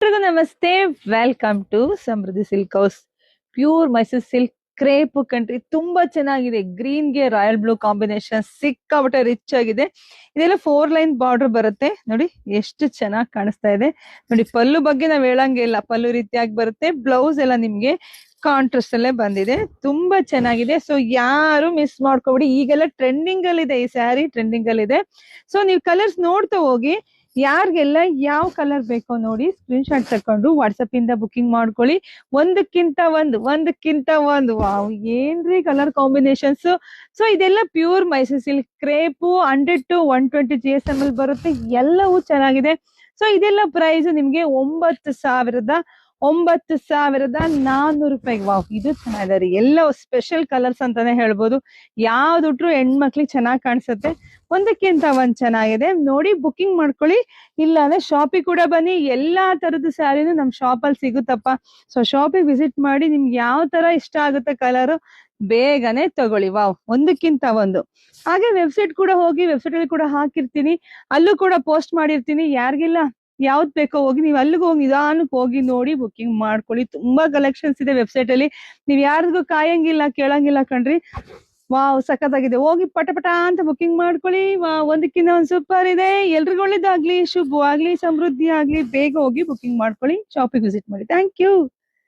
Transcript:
ಎಲ್ರಿಗೂ ನಮಸ್ತೆ. Welcome to Samruddhi silk house. Pure Mysore silk crepe country. ತುಂಬಾ ಚೆನ್ನಾಗಿದೆ. ಗ್ರೀನ್ ಗೆ ರಾಯಲ್ ಬ್ಲೂ ಕಾಂಬಿನೇಷನ್ ಸಿಕ್ಕಾಪಟ್ಟೆ ರಿಚ್ ಆಗಿದೆ. ಇದೆಲ್ಲ 4 ಲೈನ್ ಬಾರ್ಡರ್ ಬರುತ್ತೆ ನೋಡಿ, ಎಷ್ಟು ಚೆನ್ನಾಗಿ ಕಾಣಿಸ್ತಾ ಇದೆ ನೋಡಿ. ಪಲ್ಲು ಬಗ್ಗೆ ನಾವ್ ಹೇಳಂಗೆ ಇಲ್ಲ, ಪಲ್ಲು ರೀತಿಯಾಗಿ ಬರುತ್ತೆ. ಬ್ಲೌಸ್ ಎಲ್ಲ ನಿಮ್ಗೆ ಕಾಂಟ್ರಾಸ್ಟ್ ಅಲ್ಲೇ ಬಂದಿದೆ, ತುಂಬಾ ಚೆನ್ನಾಗಿದೆ. ಸೊ ಯಾರು ಮಿಸ್ ಮಾಡ್ಕೋಬಿಡಿ, ಈಗೆಲ್ಲ ಟ್ರೆಂಡಿಂಗ್ ಅಲ್ಲಿ ಇದೆ ಈ ಸ್ಯಾರಿ, ಟ್ರೆಂಡಿಂಗ್ ಅಲ್ಲಿ ಇದೆ. ಸೊ ನೀವು ಕಲರ್ಸ್ ನೋಡ್ತಾ ಹೋಗಿ, ಯಾರಿಗೆಲ್ಲ ಯಾವ ಕಲರ್ ಬೇಕೋ ನೋಡಿ ಸ್ಕ್ರೀನ್ ಶಾಟ್ ತಕೊಂಡು ವಾಟ್ಸಪ್ ಇಂದ ಬುಕಿಂಗ್ ಮಾಡ್ಕೊಳ್ಳಿ. ಒಂದಕ್ಕಿಂತ ಒಂದು ವಾವ್, ಏನ್ರಿ ಕಲರ್ ಕಾಂಬಿನೇಷನ್ಸ್. ಸೊ ಇದೆಲ್ಲ pure Mysore silk crepe 100 to 120 GSM ಅಲ್ಲಿ ಬರುತ್ತೆ. ಎಲ್ಲವೂ ಚೆನ್ನಾಗಿದೆ. ಸೊ ಇದೆಲ್ಲ ಪ್ರೈಸ್ ನಿಮ್ಗೆ 9,400 ರೂಪಾಯಿಗೆ. ವಾವ್, ಇದು ಚೆನ್ನಾಗಿದೆ ರೀ. ಎಲ್ಲ ಸ್ಪೆಷಲ್ ಕಲರ್ಸ್ ಅಂತಾನೆ ಹೇಳ್ಬೋದು. ಯಾವ್ದುಟ್ರು ಹೆಣ್ಮಕ್ಳಿಗೆ ಚೆನ್ನಾಗಿ ಕಾಣಿಸುತ್ತೆ. ಒಂದಕ್ಕಿಂತ ಒಂದ್ ಚೆನ್ನಾಗಿದೆ ನೋಡಿ, ಬುಕಿಂಗ್ ಮಾಡ್ಕೊಳ್ಳಿ. ಇಲ್ಲ ಅಂದ್ರೆ ಶಾಪಿಗೆ ಕೂಡ ಬನ್ನಿ, ಎಲ್ಲಾ ತರದ ಸ್ಯಾರಿನೂ ನಮ್ ಶಾಪ್ ಅಲ್ಲಿ ಸಿಗುತ್ತಪ್ಪ. ಸೊ ಶಾಪಿಗೆ ವಿಸಿಟ್ ಮಾಡಿ, ನಿಮ್ಗೆ ಯಾವ ತರ ಇಷ್ಟ ಆಗುತ್ತೆ ಕಲರ್ ಬೇಗನೆ ತಗೊಳ್ಳಿ. ವಾವ್, ಒಂದಕ್ಕಿಂತ ಒಂದು. ಹಾಗೆ ವೆಬ್ಸೈಟ್ ಕೂಡ ಹೋಗಿ, ವೆಬ್ಸೈಟ್ ಅಲ್ಲಿ ಕೂಡ ಹಾಕಿರ್ತೀನಿ, ಅಲ್ಲೂ ಕೂಡ ಪೋಸ್ಟ್ ಮಾಡಿರ್ತೀನಿ. ಯಾರಿಗೆಲ್ಲ ಯಾವ್ದು ಬೇಕೋ ಹೋಗಿ ನೀವು ಅಲ್ಲಿಗೆ ಹೋಗಿ ನಿಧಾನಕ್ಕೆ ಹೋಗಿ ನೋಡಿ ಬುಕಿಂಗ್ ಮಾಡ್ಕೊಳ್ಳಿ. ತುಂಬಾ ಕಲೆಕ್ಷನ್ಸ್ ಇದೆ ವೆಬ್ಸೈಟ್ ಅಲ್ಲಿ, ನೀವ್ ಯಾರಿಗೂ ಕಾಯಂಗಿಲ್ಲ ಕೇಳಂಗಿಲ್ಲ ಕಣ್ರಿ. ವಾವ್, ಸಖತ್ತಾಗಿದೆ. ಹೋಗಿ ಪಟ ಪಟ ಅಂತ ಬುಕಿಂಗ್ ಮಾಡ್ಕೊಳ್ಳಿ. ಒಂದಕ್ಕಿಂತ ಒಂದ್ ಸೂಪರ್ ಇದೆ. ಎಲ್ರಿಗೂ ಒಳ್ಳೇದಾಗ್ಲಿ, ಶುಭವಾಗ್ಲಿ, ಸಮೃದ್ಧಿ ಆಗ್ಲಿ. ಬೇಗ ಹೋಗಿ ಬುಕಿಂಗ್ ಮಾಡ್ಕೊಳ್ಳಿ, ಶಾಪಿಗೆ ವಿಸಿಟ್ ಮಾಡಿ. Thank you.